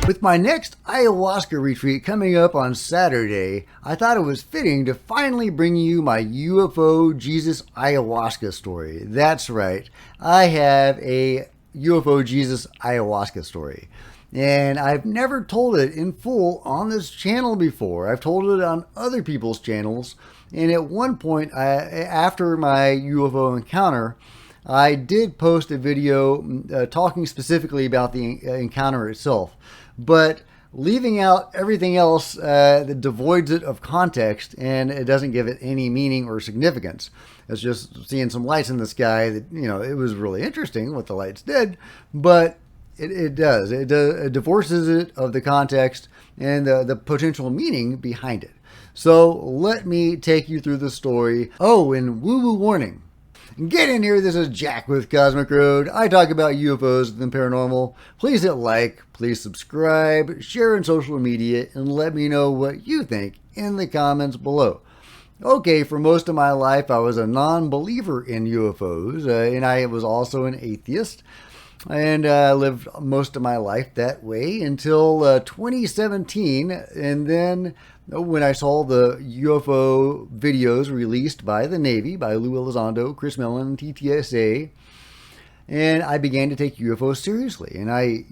With my next ayahuasca retreat coming up on Saturday, I thought it was fitting to finally bring you my UFO Jesus ayahuasca story. That's right, I have a UFO Jesus ayahuasca story. And I've never told it in full on this channel before. I've told it on other people's channels. And at one point, after my UFO encounter, I did post a video talking specifically about the encounter itself, but leaving out everything else that devoids it of context, and it doesn't give it any meaning or significance. It's just seeing some lights in the sky that, it was really interesting what the lights did, but it divorces it of the context and the potential meaning behind it. So let me take you through the story. Oh, and woo-woo warning. Get in here, this is Jack with Cosmic Road. I talk about UFOs and paranormal. Please hit like, please subscribe, share in social media, and let me know what you think in the comments below. Okay, for most of my life, I was a non-believer in UFOs, and I was also an atheist. And I lived most of my life that way until 2017, and then when I saw the UFO videos released by the Navy, by Lou Elizondo, Chris Mellon, TTSA, and I began to take UFOs seriously. And I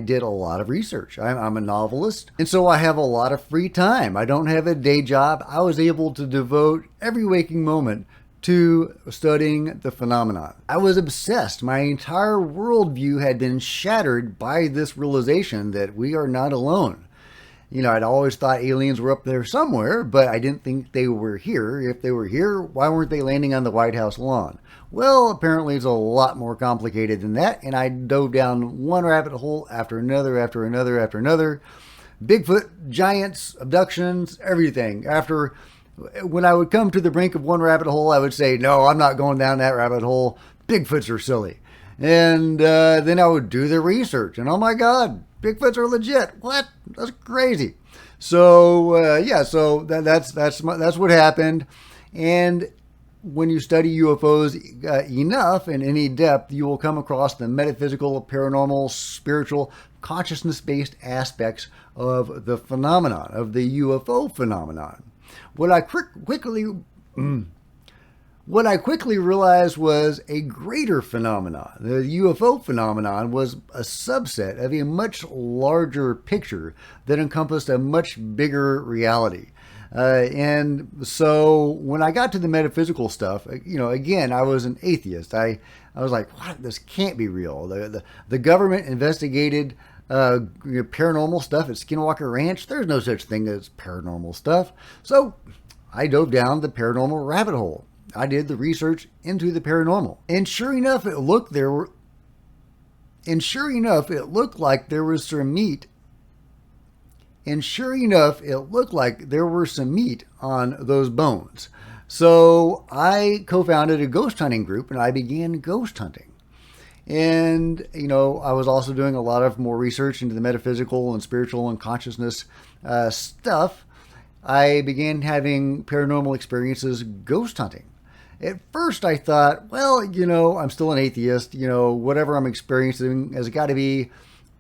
did a lot of research. I'm a novelist, and so I have a lot of free time. I don't have a day job. I was able to devote every waking moment to studying the phenomenon. I was obsessed. My entire worldview had been shattered by this realization that we are not alone. I'd always thought aliens were up there somewhere, but I didn't think they were here. If they were here, why weren't they landing on the White House lawn? Well, apparently it's a lot more complicated than that, and I dove down one rabbit hole after another, after another, after another. Bigfoot, giants, abductions, everything. When I would come to the brink of one rabbit hole, I would say, no, I'm not going down that rabbit hole. Bigfoots are silly. And then I would do the research, and oh my God, Bigfoots are legit. What? That's crazy. So so that's what happened. And when you study UFOs enough in any depth, you will come across the metaphysical, paranormal, spiritual, consciousness-based aspects of the phenomenon, of the UFO phenomenon. What I quickly realized was a greater phenomenon. The UFO phenomenon was a subset of a much larger picture that encompassed a much bigger reality. And so when I got to the metaphysical stuff, again, I was an atheist. I was like, what? This can't be real. The government investigated paranormal stuff at Skinwalker Ranch. There's no such thing as paranormal stuff. So I dove down the paranormal rabbit hole. I did the research into the paranormal. And sure enough, it looked like there was some meat. And sure enough, it looked like there were some meat on those bones. So I co-founded a ghost hunting group, and I began ghost hunting. And, I was also doing a lot of more research into the metaphysical and spiritual and consciousness stuff. I began having paranormal experiences ghost hunting. At first I thought, well, I'm still an atheist. Whatever I'm experiencing has got to be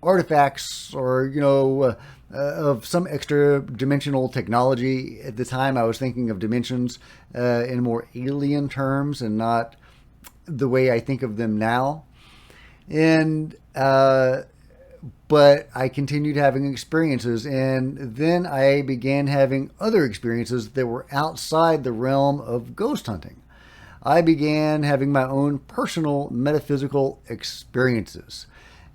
artifacts or, of some extra dimensional technology. At the time, I was thinking of dimensions in more alien terms and not the way I think of them now. And but I continued having experiences, and then I began having other experiences that were outside the realm of ghost hunting. I began having my own personal metaphysical experiences.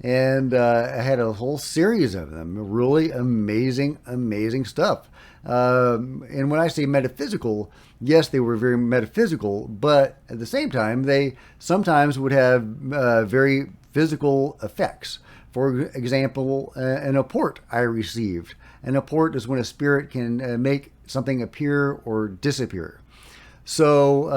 And I had a whole series of them. Really amazing, amazing stuff. And when I say metaphysical, yes, they were very metaphysical, but at the same time, they sometimes would have very physical effects. For example, an apport I received. An apport is when a spirit can make something appear or disappear. So,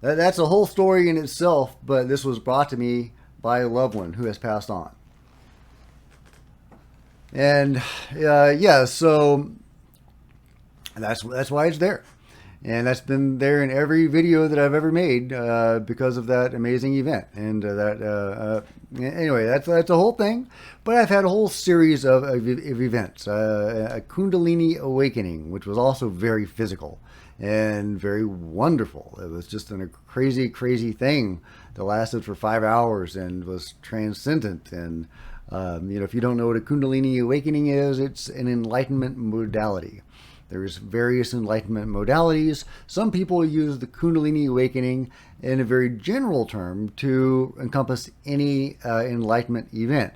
that's a whole story in itself, but this was brought to me by a loved one who has passed on. And so that's why it's there. And that's been there in every video that I've ever made because of that amazing event. And anyway, that's a whole thing. But I've had a whole series of events. A Kundalini awakening, which was also very physical and very wonderful. It was just a crazy, crazy thing that lasted for 5 hours and was transcendent. And if you don't know what a Kundalini awakening is, it's an enlightenment modality. There's various enlightenment modalities. Some people use the Kundalini awakening in a very general term to encompass any enlightenment event.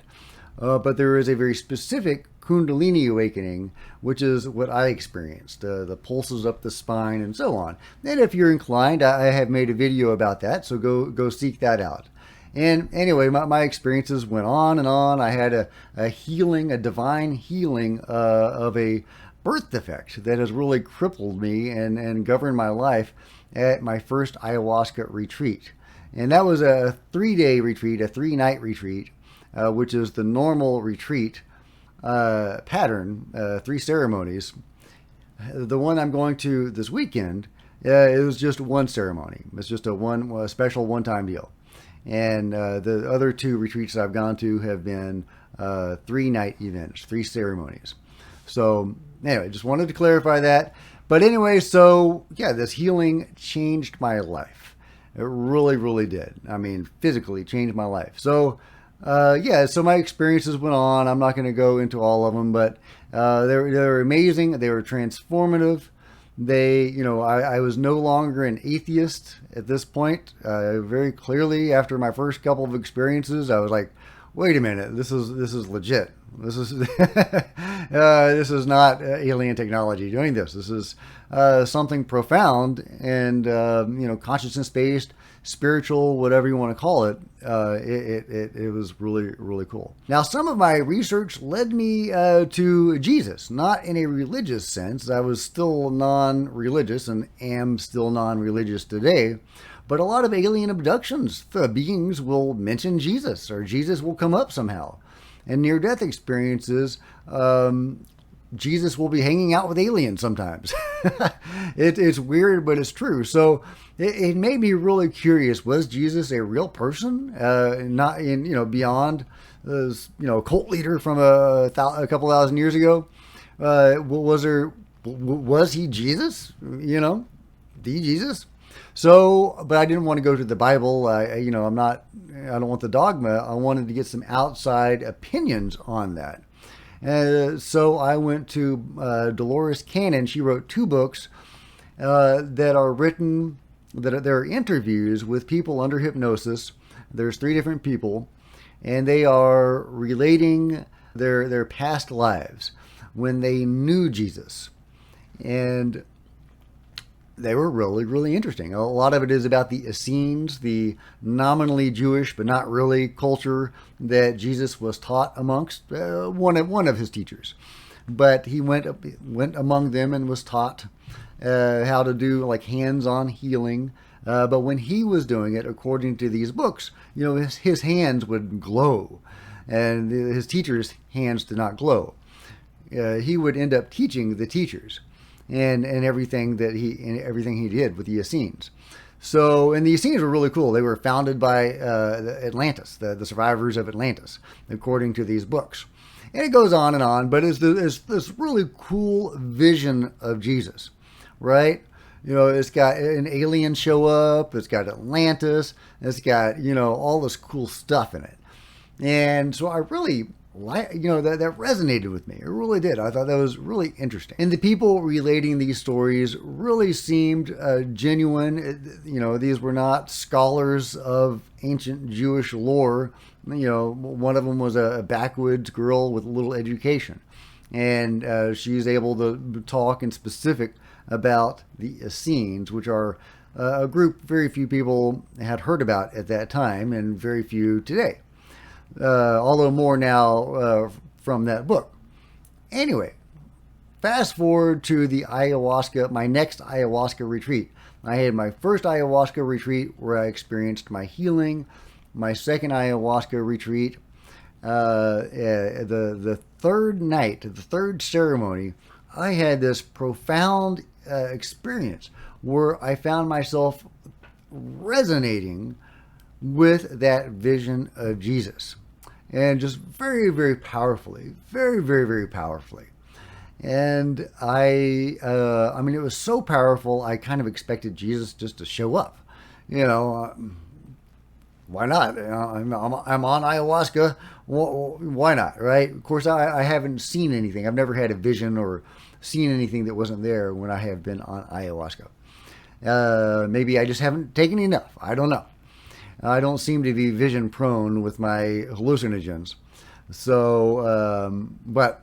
But there is a very specific Kundalini awakening, which is what I experienced, the pulses up the spine and so on. And if you're inclined, I have made a video about that, so go seek that out. And anyway, my experiences went on and on. I had a healing, a divine healing of a birth defect that has really crippled me and governed my life at my first ayahuasca retreat. And that was a 3-day retreat, a 3-night retreat, which is the normal retreat pattern, 3 ceremonies. The one I'm going to this weekend, it was just 1 ceremony. It's just a special one-time deal. And the other 2 retreats I've gone to have been 3-night events, 3 ceremonies. So anyway, just wanted to clarify that. But anyway, so yeah, this healing changed my life. It really, really did. I mean, physically changed my life. So so my experiences went on. I'm not going to go into all of them, but they were amazing. They were transformative. I was no longer an atheist at this point. Very clearly, after my first couple of experiences, I was like, wait a minute, this is legit. This is this is not alien technology doing this. This is something profound and consciousness based, spiritual, whatever you want to call it. It was really, really cool. Now, some of my research led me to Jesus, not in a religious sense. I was still non-religious and am still non-religious today. But a lot of alien abductions, the beings will mention Jesus, or Jesus will come up somehow. And near-death experiences, Jesus will be hanging out with aliens sometimes. It's weird, but it's true. So it made me really curious. Was Jesus a real person? Not in beyond a cult leader from a couple thousand years ago? Was he Jesus? The Jesus? So, but I didn't want to go to the Bible. I don't want the dogma. I wanted to get some outside opinions on that. So I went to Dolores Cannon. She wrote 2 books that are written, that are interviews with people under hypnosis. There's 3 different people, and they are relating their past lives when they knew Jesus. And they were really, really interesting. A lot of it is about the Essenes, the nominally Jewish but not really culture that Jesus was taught amongst, one of his teachers. But he went among them and was taught how to do like hands-on healing. But when he was doing it, according to these books, his hands would glow, and his teachers' hands did not glow. He would end up teaching the teachers. And everything he did with the Essenes. So, and the Essenes were really cool. They were founded by Atlantis, the survivors of Atlantis, according to these books. And it goes on, but it's this really cool vision of Jesus, right? It's got an alien show up. It's got Atlantis. It's got all this cool stuff in it. And so I really that resonated with me. It really did. I thought that was really interesting. And the people relating these stories really seemed genuine. These were not scholars of ancient Jewish lore. One of them was a backwoods girl with a little education. And she's able to talk in specific about the Essenes, which are a group very few people had heard about at that time and very few today. Although more now from that book. Anyway, fast forward to the ayahuasca, my next ayahuasca retreat. I had my first ayahuasca retreat where I experienced my healing. My second ayahuasca retreat, the 3rd night, the 3rd ceremony, I had this profound experience where I found myself resonating with that vision of Jesus. And just very, very powerfully, very, very, very powerfully. And I mean, it was so powerful, I kind of expected Jesus just to show up. You know, why not? You know, I'm on ayahuasca. Why not, right? Of course, I haven't seen anything. I've never had a vision or seen anything that wasn't there when I have been on ayahuasca. Maybe I just haven't taken enough. I don't know. I don't seem to be vision prone with my hallucinogens. So, but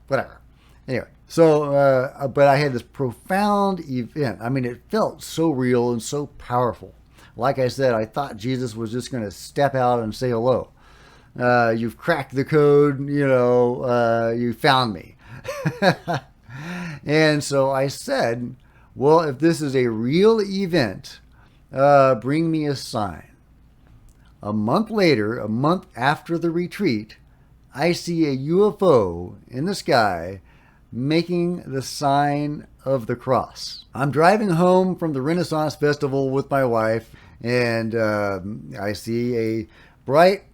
whatever. Anyway, so, but I had this profound event. I mean, it felt so real and so powerful. Like I said, I thought Jesus was just going to step out and say hello. You've cracked the code, you know, you found me. And so I said, well, if this is a real event, bring me a sign. A month later, a month after the retreat, I see a UFO in the sky making the sign of the cross. I'm driving home from the Renaissance Festival with my wife, and I see a bright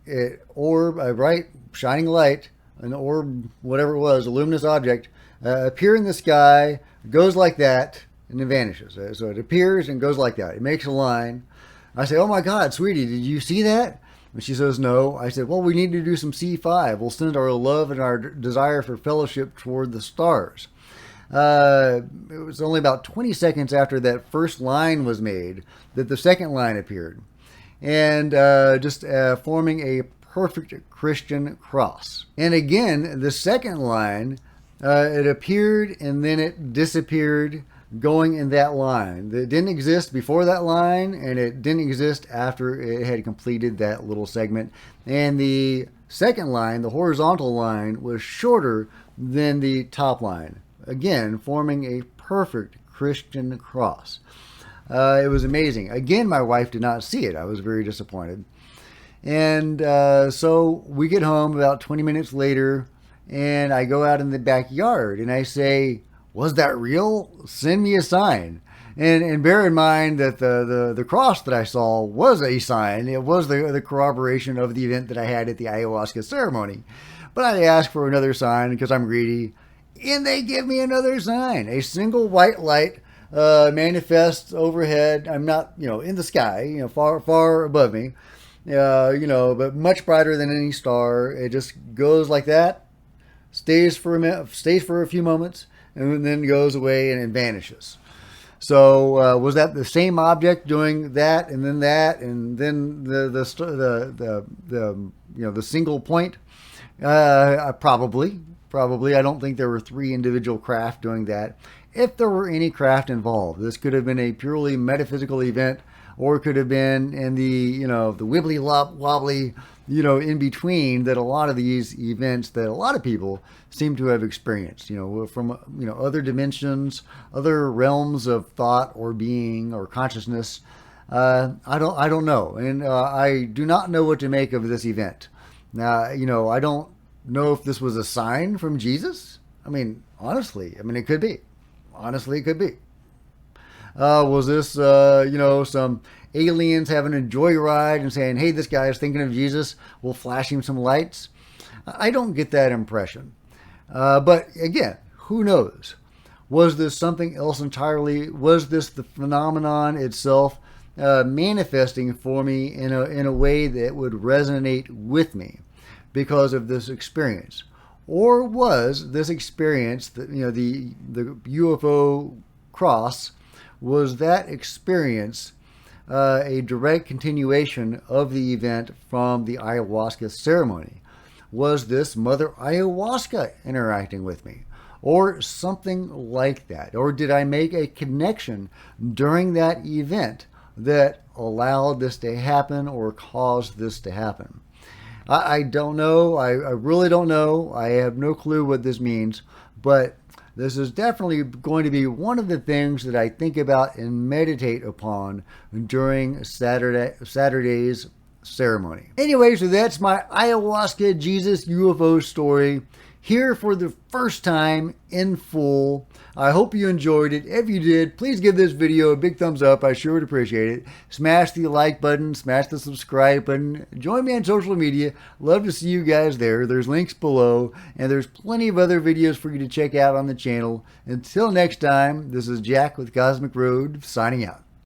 orb, a bright shining light, an orb, whatever it was, a luminous object, appear in the sky, goes like that, and then vanishes. So it appears and goes like that. It makes a line. I say, oh my God, sweetie, did you see that? And she says, no. I said, well, we need to do some C5. We'll send our love and our desire for fellowship toward the stars. It was only about 20 seconds after that first line was made that the second line appeared. And just forming a perfect Christian cross. And again, the second line, it appeared and then it disappeared, going in that line. It didn't exist before that line, and it didn't exist after it had completed that little segment. And the second line, the horizontal line, was shorter than the top line, again forming a perfect Christian cross. It was amazing. Again, my wife did not see it. I was very disappointed. And so we get home about 20 minutes later, and I go out in the backyard and I say, was that real? Send me a sign. And bear in mind that the cross that I saw was a sign. It was the corroboration of the event that I had at the ayahuasca ceremony. But I asked for another sign because I'm greedy. And they give me another sign. A single white light manifests overhead. I'm not, in the sky, far, far above me. But much brighter than any star. It just goes like that, stays for a few moments, and then goes away and vanishes. So was that the same object doing that, and then the single point? Probably. I don't think there were 3 individual craft doing that. If there were any craft involved, this could have been a purely metaphysical event, or it could have been in the the wibbly wobbly in between that a lot of these events that a lot of people seem to have experienced, from other dimensions, other realms of thought or being or consciousness. I don't know, and I do not know what to make of this event. Now, I don't know if this was a sign from Jesus. I mean, honestly, it could be. Honestly, it could be. Was this, some aliens having a joyride and saying, hey, this guy is thinking of Jesus, we'll flash him some lights? I don't get that impression. But again, who knows? Was this something else entirely? Was this the phenomenon itself manifesting for me in a way that would resonate with me because of this experience? Or was this experience, the UFO cross, was that experience a direct continuation of the event from the ayahuasca ceremony? Was this Mother Ayahuasca interacting with me? Or something like that? Or did I make a connection during that event that allowed this to happen or caused this to happen? I don't know. I really don't know. I have no clue what this means. But this is definitely going to be one of the things that I think about and meditate upon during Saturday's ceremony. Anyway, so that's my ayahuasca Jesus UFO story. here for the first time in full. I hope you enjoyed it. If you did, please give this video a big thumbs up. I sure would appreciate it. Smash the like button, smash the subscribe button. Join me on social media. Love to see you guys there. There's links below, and there's plenty of other videos for you to check out on the channel. Until next time, this is Jack with Cosmic Road, signing out.